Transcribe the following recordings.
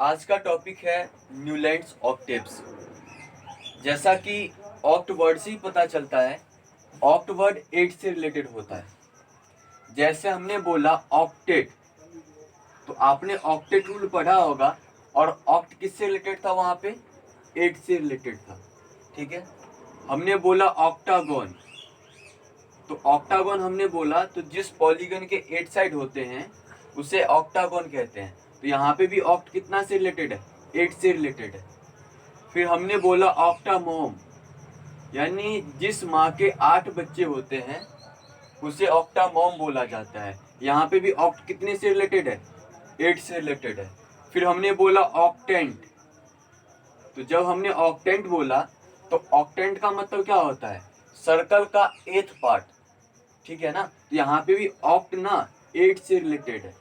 आज का टॉपिक है न्यूलैंड्स ऑक्टेव्स। जैसा कि ऑक्ट वर्ड से ही पता चलता है, ऑक्ट वर्ड 8 से रिलेटेड होता है। जैसे हमने बोला ऑक्टेट, तो आपने ऑक्टेट रूल पढ़ा होगा, और ऑक्ट किससे रिलेटेड था? वहां पे 8 से रिलेटेड था। ठीक है। हमने बोला ऑक्टागोन, तो ऑक्टागोन हमने बोला तो जिस पॉलीगन के 8 साइड होते हैं उसे ऑक्टागोन कहते हैं। तो यहाँ पे भी ऑक्ट कितना से रिलेटेड है? 8 से रिलेटेड है। फिर हमने बोला ऑक्टामोम, यानी जिस माँ के 8 बच्चे होते हैं उसे ऑक्टामोम बोला जाता है। यहाँ पे भी ऑक्ट कितने से रिलेटेड है? 8 से रिलेटेड है। फिर हमने बोला ऑक्टेंट, तो जब हमने ऑक्टेंट बोला तो ऑक्टेंट का मतलब क्या होता है? सर्कल का 8th पार्ट। ठीक है ना। तो यहाँ पे भी ऑक्ट ना 8 से रिलेटेड है।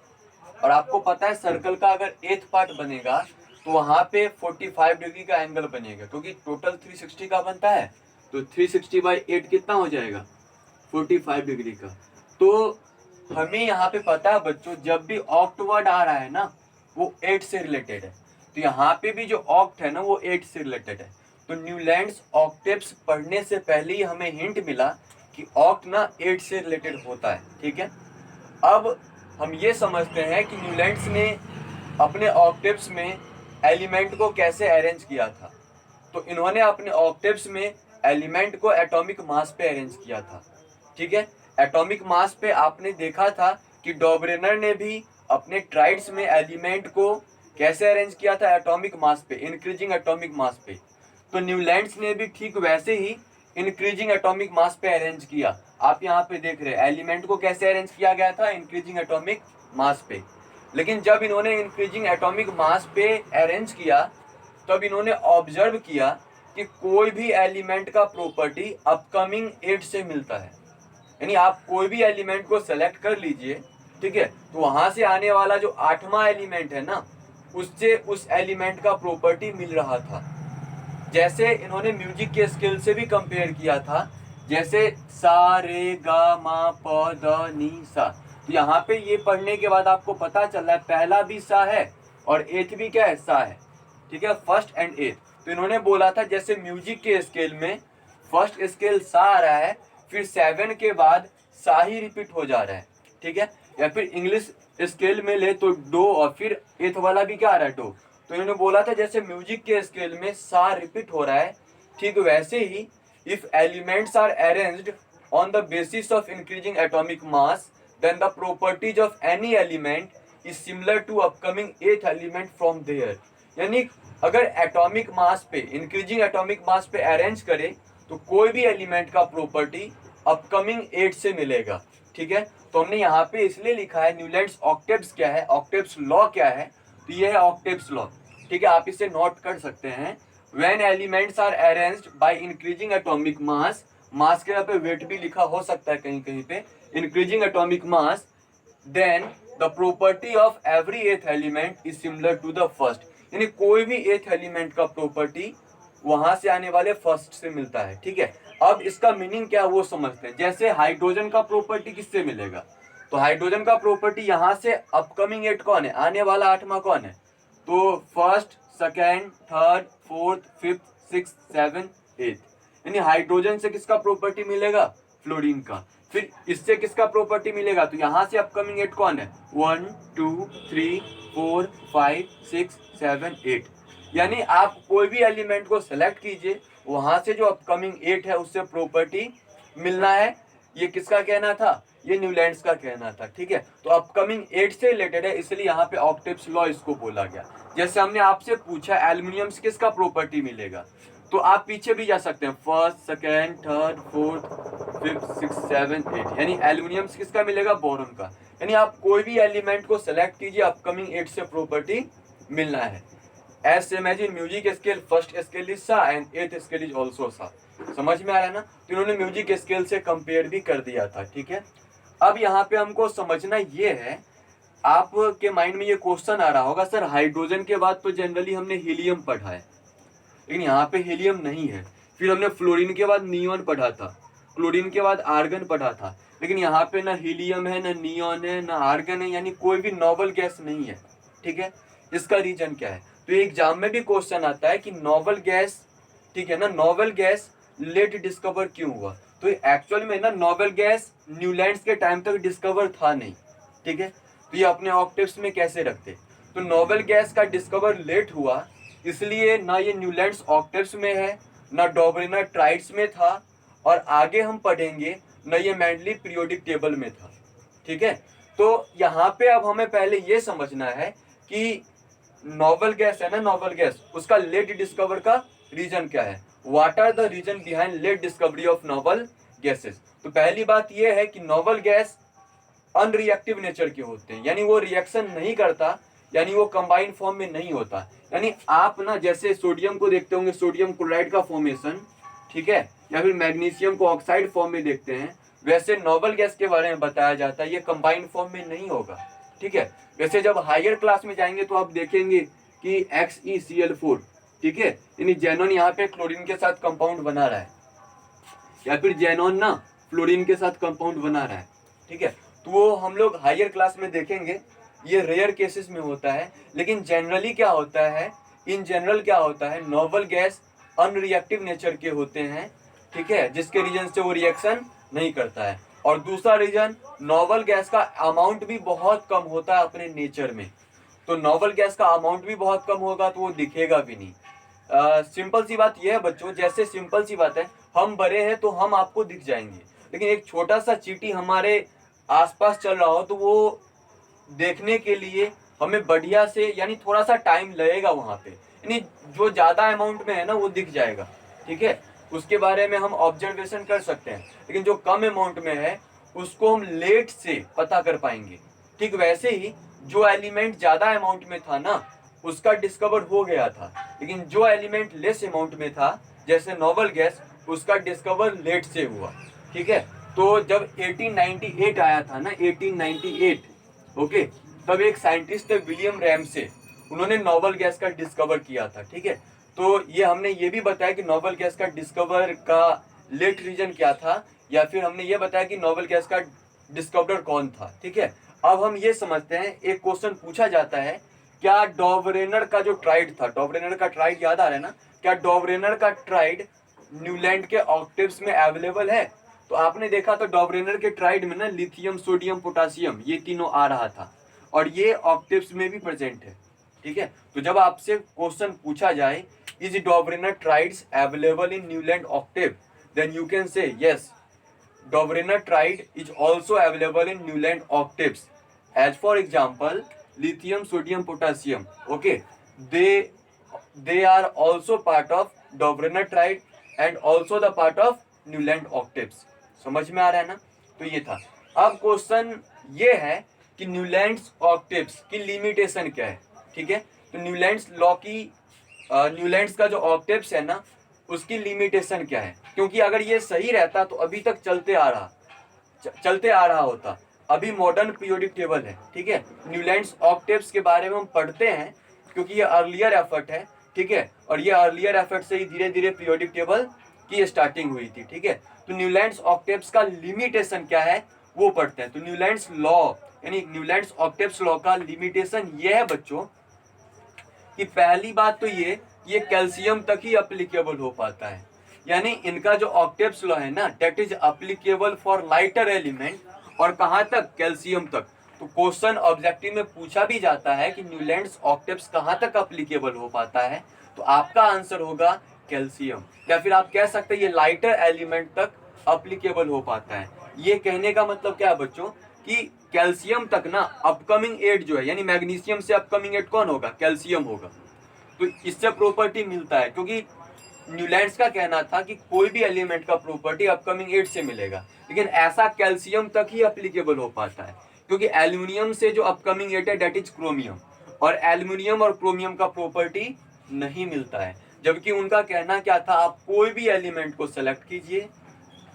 और आपको पता है सर्कल का अगर 8th पार्ट बनेगा तो वहां पे 45 डिग्री का एंगल बनेगा, क्योंकि टोटल 360 का बनता है। तो 360/8 कितना हो जाएगा? 45 डिग्री का। तो हमें यहाँ पे पता है बच्चों, जब भी ऑक्ट वर्ड आ रहा है ना वो 8 से रिलेटेड है। तो यहाँ पे भी जो ऑक्ट है ना वो 8 से रिलेटेड है। तो न्यूलैंड्स ऑक्टेव्स पढ़ने से पहले ही हमें हिंट मिला कि ऑक्ट ना 8 से रिलेटेड होता है। ठीक है। अब हम ये समझते हैं कि न्यूलैंड्स ने अपने ऑक्टेव्स में एलिमेंट को कैसे अरेंज किया था। तो इन्होंने अपने ऑक्टेव्स में एलिमेंट को एटॉमिक मास पे अरेंज किया था। ठीक है। एटॉमिक मास पे आपने देखा था कि डॉबरेनर ने भी अपने ट्राइड्स में एलिमेंट को कैसे अरेंज किया था? एटॉमिक मास पे, इंक्रीजिंग एटॉमिक मास पे। तो न्यूलैंड्स ने भी ठीक वैसे ही इंक्रीजिंग एटॉमिक मास पे अरेंज किया। आप यहाँ पे देख रहे हैं एलिमेंट को कैसे अरेंज किया गया था? इंक्रीजिंग एटॉमिक मास पे। लेकिन जब इन्होंने इंक्रीजिंग एटॉमिक मास पे अरेंज किया तब इन्होंने ऑब्जर्व किया कि कोई भी एलिमेंट का प्रॉपर्टी अपकमिंग 8 से मिलता है। यानी आप कोई भी एलिमेंट को सेलेक्ट कर लीजिए, ठीक है, तो वहां से आने वाला जो 8वां एलिमेंट है ना उससे उस एलिमेंट का प्रॉपर्टी मिल रहा था। जैसे इन्होंने म्यूजिक के स्केल से भी कंपेयर किया था, जैसे सा रे गा मा प द नी सा। तो यहाँ पे ये पढ़ने के बाद आपको पता चल रहा है पहला भी सा है और 8th भी क्या है? सा है। ठीक है, फर्स्ट एंड 8th। तो इन्होंने बोला था जैसे म्यूजिक के स्केल में फर्स्ट स्केल सा आ रहा है, फिर 7 के बाद सा ही रिपीट हो जा रहा है। ठीक है। या फिर इंग्लिश स्केल में ले तो डो, और फिर 8th वाला भी क्या आ रहा है? डो। तो इन्होंने बोला था जैसे म्यूजिक के स्केल में सा रिपीट हो रहा है, ठीक वैसे ही if elements are arranged on the basis of increasing atomic mass then the properties of any element is similar to upcoming 8th element from there. यानी अगर एटॉमिक मास पे, इंक्रीजिंग एटॉमिक मास पे अरेंज करे तो कोई भी एलिमेंट का property upcoming 8 से मिलेगा। ठीक है। तो हमने यहाँ पे इसलिए लिखा है न्यूलैंड्स ऑक्टेव्स क्या है, ऑक्टेव्स लॉ क्या है। तो ये है ऑक्टेव्स लॉ। ठीक है, आप इसे नोट कर सकते हैं। When elements are arranged by increasing atomic mass, mass के यहाँ पे वेट भी लिखा हो सकता है कहीं कहीं पे, increasing atomic mass, then the property of every 8th element is similar to the first. यानी कोई भी 8th एलिमेंट का प्रॉपर्टी वहां से आने वाले फर्स्ट से मिलता है। ठीक है। अब इसका मीनिंग क्या है वो समझते हैं। जैसे हाइड्रोजन का प्रॉपर्टी किससे मिलेगा? तो हाइड्रोजन का प्रॉपर्टी यहाँ से अपकमिंग 8 कौन है? आने वाला 8वां कौन है? तो first, second, third, fourth, fifth, six, seven, 8th। यानी हाइड्रोजन से किसका प्रॉपर्टी मिलेगा? फ्लोरीन का। फिर इससे किसका प्रॉपर्टी मिलेगा? तो यहाँ से अपकमिंग 8 कौन है? 1 2 3 4 5 6 7 8। यानी आप कोई भी एलिमेंट को सेलेक्ट कीजिए, वहां से जो अपकमिंग 8 है उससे प्रॉपर्टी मिलना है। ये किसका कहना था? ये न्यूलैंड्स का कहना था। ठीक है। तो अपकमिंग 8 से रिलेटेड है, इसलिए यहाँ पे ऑक्टेव्स लॉ इसको बोला गया। जैसे हमने आपसे पूछा एल्युमिनियम से किसका प्रॉपर्टी मिलेगा, तो आप पीछे भी जा सकते हैं, first, second, third, fourth, fifth, six, seven, 8। यानी एल्युमिनियम से किसका मिलेगा? बोरॉन का। यानी आप कोई भी एलिमेंट को सेलेक्ट कीजिए, अपकमिंग 8 से प्रॉपर्टी मिलना है। As same as in music scale, first scale is sa and 8th scale is also sa. समझ में आ रहा है ना? तो इन्होंने म्यूजिक स्केल से कंपेयर भी कर दिया था। ठीक है। अब यहाँ पे हमको समझना ये है, आपके माइंड में ये क्वेश्चन आ रहा होगा, सर हाइड्रोजन के बाद तो जनरली हमने हीलियम पढ़ा है, लेकिन यहाँ पे हीलियम नहीं है। फिर हमने फ्लोरीन के बाद नियॉन पढ़ा था, क्लोरीन के बाद आर्गन पढ़ा था, लेकिन यहाँ पे ना हीलियम है, ना नियॉन है, ना आर्गन है, यानी कोई भी नोबल गैस नहीं है। ठीक है। इसका रीजन क्या है। तो एग्जाम में भी क्वेश्चन आता है कि नोवल गैस, ठीक है ना, नोवल गैस लेट डिस्कवर क्यों हुआ। तो एक्चुअल में ना नोवल गैस न्यूलैंड्स के टाइम तक डिस्कवर था नहीं, ठीक है। तो ये अपने ऑक्टेव्स में कैसे रखते, तो नोवल गैस का डिस्कवर लेट हुआ, इसलिए ना ये न्यूलैंड्स ऑक्टेव्स में है, ना डॉबरेनर ट्राइड्स में था, और आगे हम पढ़ेंगे ना ये मैंडली पीरियोडिक टेबल में था, ठीक है। तो यहाँ पे अब हमें पहले ये समझना है कि नोवल गैस है ना, नोवल गैस, उसका लेट डिस्कवर का रीजन क्या है। What are the reason behind late discovery of noble gases. तो पहली बात यह है कि नोवल गैस अनरिएक्टिव नेचर के होते हैं, यानी वो रिएक्शन नहीं करता, यानी वो कंबाइंड फॉर्म में नहीं होता। यानी आप ना जैसे सोडियम को देखते होंगे, सोडियम क्लोराइड का फॉर्मेशन, ठीक है, या फिर मैग्नीशियम को ऑक्साइड फॉर्म में देखते हैं, वैसे नोवल गैस के बारे में बताया जाता है ये कंबाइंड फॉर्म में नहीं होगा, ठीक है। वैसे जब हायर क्लास में जाएंगे तो आप देखेंगे कि XeCl4, ठीक है, यानी जेनॉन यहाँ पे क्लोरीन के साथ कंपाउंड बना रहा है, या फिर जेनॉन ना फ्लोरीन के साथ कंपाउंड बना रहा है, ठीक है। तो वो हम लोग हायर क्लास में देखेंगे, ये रेयर केसेस में होता है। लेकिन जनरली क्या होता है, इन जनरल क्या होता है, नोवल गैस अनरिएक्टिव नेचर के होते हैं, ठीक है, जिसके रीजन से वो रिएक्शन नहीं करता है। और दूसरा रीजन, नोवल गैस का अमाउंट भी बहुत कम होता है अपने नेचर में। तो नोवल गैस का अमाउंट भी बहुत कम होगा तो वो दिखेगा भी नहीं। सिंपल सी बात यह है बच्चों, जैसे सिंपल सी बात है, हम बड़े हैं तो हम आपको दिख जाएंगे, लेकिन एक छोटा सा चींटी हमारे आसपास चल रहा हो तो वो देखने के लिए हमें बढ़िया से, यानी थोड़ा सा टाइम लगेगा वहां पे, यानी जो ज्यादा अमाउंट में है ना वो दिख जाएगा, ठीक है, उसके बारे में हम ऑब्जर्वेशन कर सकते हैं। लेकिन जो कम अमाउंट में है उसको हम लेट से पता कर पाएंगे। ठीक वैसे ही जो एलिमेंट ज्यादा अमाउंट में था ना उसका डिस्कवर हो गया था, लेकिन जो एलिमेंट लेस अमाउंट में था जैसे नोवल गैस, उसका डिस्कवर लेट से हुआ, ठीक है। तो जब 1898 आया था ना, 1898, ओके, तब एक साइंटिस्ट थे विलियम रैमसे, उन्होंने नोवल गैस का डिस्कवर किया था, ठीक है। तो ये हमने ये भी बताया कि नोवल गैस का डिस्कवर का लेट रीजन क्या था, या फिर हमने ये बताया कि नोवल गैस का डिस्कवरर कौन था, ठीक है। अब हम ये समझते हैं, एक क्वेश्चन पूछा जाता है, क्या डॉवरेनर का जो ट्राइड था, डॉवरेनर का ट्राइड याद आ रहा है ना, क्या डॉवरेनर का ट्राइड न्यूलैंड के ऑक्टेव्स में अवेलेबल है। तो आपने देखा तो डॉवरेनर के ट्राइड में ना लिथियम, सोडियम, पोटासियम, ये तीनों आ रहा था, और ये ऑक्टेव्स में भी प्रेजेंट है, ठीक है। तो जब आपसे क्वेश्चन पूछा जाए is Dobereiner triads available in Newland octave, then you can say yes, Doverener tride is also available in Newland octaves. As for example, lithium, sodium, potassium. Okay, they are also part of Doverener tride and also the part of Newland octaves. समझ में आ रहा है ना। तो ये था। अब question ये है कि न्यूलैंड्स ऑक्टेव्स की लिमिटेशन क्या है, ठीक है। तो न्यूलैंड्स लॉ की न्यूलैंड्स का जो ऑक्टेव्स है ना उसकी लिमिटेशन क्या है, क्योंकि अगर ये सही रहता तो अभी तक चलते आ रहा होता। अभी मॉडर्न पीरियोडिक टेबल है, ठीक है। न्यूलैंड्स ऑक्टेव्स के बारे में हम पढ़ते हैं क्योंकि ये अर्लियर एफर्ट है, ठीक है, और ये अर्लियर एफर्ट से ही धीरे धीरे पीरियोडिक टेबल की स्टार्टिंग हुई थी, ठीक है। तो न्यूलैंड्स ऑक्टेव्स का लिमिटेशन क्या है वो पढ़ते हैं। तो न्यूलैंड्स लॉ यानी न्यूलैंड्स ऑक्टेव्स लॉ का लिमिटेशन ये है बच्चों कि पहली बात तो ये कैल्शियम तक ही अप्लीकेबल हो पाता है, यानी इनका जो ऑक्टेव्स लॉ है ना that is applicable for lighter element, और कहां तक, कैल्शियम तक। तो क्वेश्चन ऑब्जेक्टिव में पूछा भी जाता है कि न्यूलैंड्स ऑक्टेव्स कहां तक अप्लीकेबल हो पाता है, तो आपका आंसर होगा कैल्शियम, या फिर आप कह सकते हैं ये लाइटर एलिमेंट तक अप्लीकेबल हो पाता है। ये कहने का मतलब क्या है बच्चों कि कैल्शियम तक ना अपकमिंग एट जो है, यानी मैग्नीशियम से अपकमिंग एट कौन होगा, कैल्शियम होगा। तो इससे प्रॉपर्टी मिलता है, क्योंकि न्यूलैंड्स का कहना था कि कोई भी एलिमेंट का प्रॉपर्टी अपकमिंग एट से मिलेगा, लेकिन ऐसा कैल्शियम तक ही अप्लीकेबल हो पाता है, क्योंकि एल्यूमिनियम से जो अपकमिंग एट है डेट इज क्रोमियम, और एल्यूमिनियम और क्रोमियम का प्रॉपर्टी नहीं मिलता है। जबकि उनका कहना क्या था, आप कोई भी एलिमेंट को सेलेक्ट कीजिए,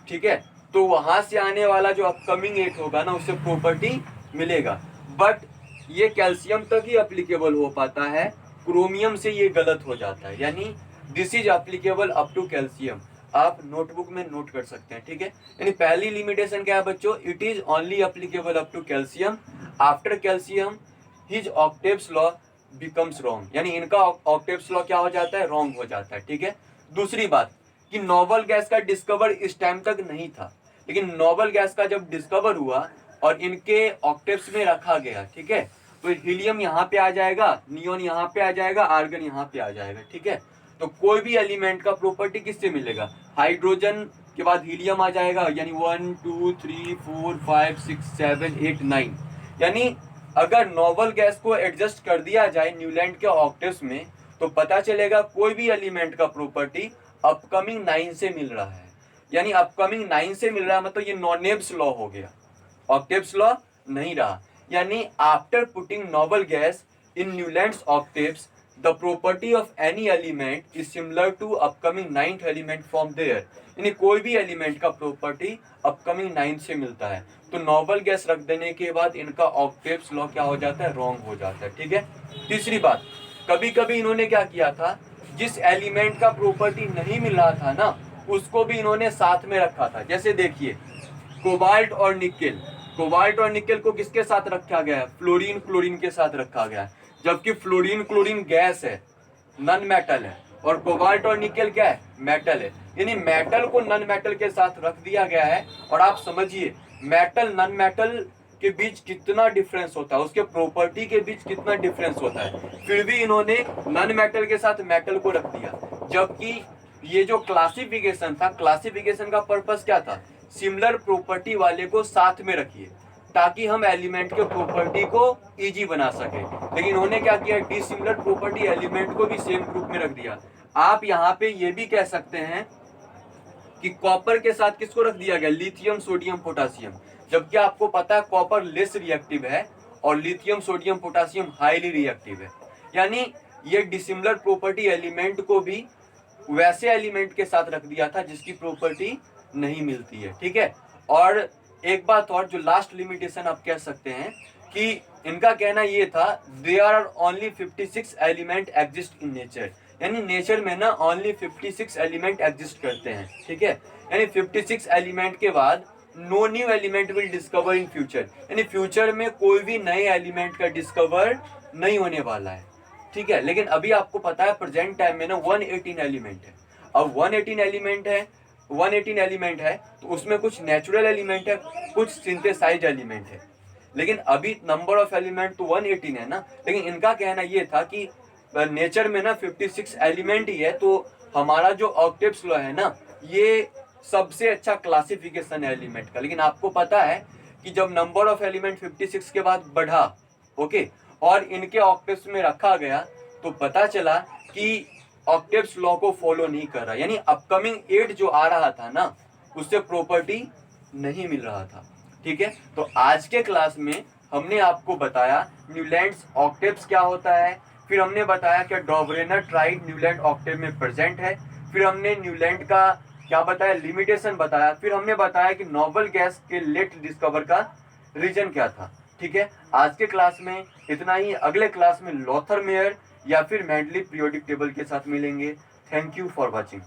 ठीक है, तो वहां से आने वाला जो अपकमिंग एट होगा ना उससे प्रॉपर्टी मिलेगा, बट ये कैल्शियम तक ही अप्लीकेबल हो पाता है, क्रोमियम से ये गलत हो जाता है, यानी this is applicable up to calcium. आप नोटबुक में नोट कर सकते हैं, ठीक है। यानी पहली लिमिटेशन क्या है बच्चों, it is only applicable up to calcium, after calcium his octaves law becomes wrong, यानी इनका ऑक्टेव्स लॉ क्या हो जाता है, रॉन्ग हो जाता है। ठीक है। दूसरी बात कि नोबल गैस का डिस्कवर इस टाइम तक नहीं था, लेकिन नोबल गैस का जब डिस्कवर हुआ और इनके ऑक्टेव्स में रखा गया, ठीक है, तो हीलियम यहाँ पे आ जाएगा, नियोन यहाँ पे आ जाएगा, आर्गन यहाँ पे आ जाएगा। ठीक है। तो कोई भी एलिमेंट का प्रॉपर्टी किससे मिलेगा, हाइड्रोजन के बाद हीलियम आ जाएगा, यानी 1 2 3 4 5 6 7 8 9, यानी अगर नोबल गैस को एडजस्ट कर दिया जाए न्यूलैंड के ऑक्टेव्स में, तो पता चलेगा कोई भी एलिमेंट का प्रॉपर्टी अपकमिंग 9 से मिल रहा है। यानी अपकमिंग 9 से मिल रहा है, मतलब ये नॉनेब्स लॉ हो गया, ऑक्टेव्स लॉ नहीं रहा। यानी after putting noble gas in Newlands octaves, the property of any element is similar to upcoming 9th element from there, यानी कोई भी एलिमेंट का प्रॉपर्टी अपकमिंग 9 से मिलता है। तो नोबल गैस रख देने के बाद इनका ऑक्टेव्स लॉ क्या हो जाता है, रॉन्ग हो जाता है। ठीक है। तीसरी बात, कभी कभी इन्होंने क्या किया था, जिस एलिमेंट का प्रॉपर्टी नहीं मिल रहा था ना, उसको भी इन्होंने साथ में रखा था। जैसे देखिए कोबाल्ट और निकेल, कोबाल्ट और निकेल को किसके साथ रखा गया है, फ्लोरीन क्लोरीन के साथ रखा गया है, जबकि फ्लोरीन क्लोरीन गैस है, नन मेटल है, और कोबाल्ट और निकेल क्या है, मेटल है। यानी मेटल को नन मेटल के साथ रख दिया गया है। और आप समझिए मेटल नन मेटल के बीच कितना डिफरेंस होता है, उसके प्रॉपर्टी के बीच कितना डिफरेंस होता है, फिर भी इन्होंने नन मेटल के साथ मेटल को रख दिया। जबकि ये जो क्लासिफिकेशन था, क्लासिफिकेशन का पर्पस क्या था, सिमिलर प्रॉपर्टी वाले को साथ में रखिए ताकि हम एलिमेंट के प्रॉपर्टी को इजी बना सके। लेकिन इन्होंने क्या किया, डिसिमिलर प्रॉपर्टी एलिमेंट को भी सेम ग्रुप में रख दिया। आप यहाँ पे ये भी कह सकते हैं कि कॉपर के साथ किसको रख दिया गया, लिथियम सोडियम पोटासियम, जबकि आपको पता है कॉपर लेस रिएक्टिव है और lithium sodium potassium highly reactive है। यानी ये डिसिमिलर प्रॉपर्टी एलिमेंट को भी वैसे एलिमेंट के साथ रख दिया था जिसकी प्रॉपर्टी नहीं मिलती है। ठीक है। और एक बात और, जो लास्ट लिमिटेशन आप कह सकते हैं कि इनका कहना ये था, there are only 56 element exist in nature, यानी नेचर में ना ओनली 56 एलिमेंट एग्जिस्ट करते हैं। ठीक है। यानी 56 एलिमेंट के बाद no new element will discover in future, यानी फ्यूचर में कोई भी नए एलिमेंट का डिस्कवर नहीं होने वाला है। ठीक है। लेकिन अभी आपको पता है प्रेजेंट टाइम में ना 118 एलिमेंट है। अब 118 एलिमेंट है, 118 एलिमेंट है तो उसमें कुछ नेचुरल एलिमेंट है, कुछ सिंथेसाइज्ड एलिमेंट है। लेकिन अभी नंबर ऑफ एलिमेंट तो 118 है ना, लेकिन इनका कहना ये था कि नेचर में ना 56 एलिमेंट ही है, तो हमारा जो ऑक्टेव्स लॉ है ना, ये सबसे अच्छा क्लासिफिकेशन है एलिमेंट का। लेकिन आपको पता है कि जब नंबर ऑफ एलिमेंट 56 के बाद बढ़ा, ओके, और इनके ऑक्टेव्स में रखा गया, तो पता चला कि ऑक्टेव्स लॉ को फॉलो नहीं कर रहा, यानी अपकमिंग 8 जो आ रहा था ना, उससे प्रॉपर्टी नहीं मिल रहा था। ठीक है। तो आज के क्लास में हमने आपको बताया न्यूलैंड्स ऑक्टेव्स क्या होता है, फिर हमने बताया कि डॉबरेनर ट्राइड न्यूलैंड ऑक्टेव में प्रेजेंट है, फिर हमने न्यूलैंड का क्या बताया, लिमिटेशन बताया, फिर हमने बताया कि नोबल गैस के लेट डिस्कवर का रीजन क्या था। ठीक है। आज के क्लास में इतना ही। अगले क्लास में लॉथर मेयर या फिर मेंडली पीरियोडिक टेबल के साथ मिलेंगे। Thank you for watching.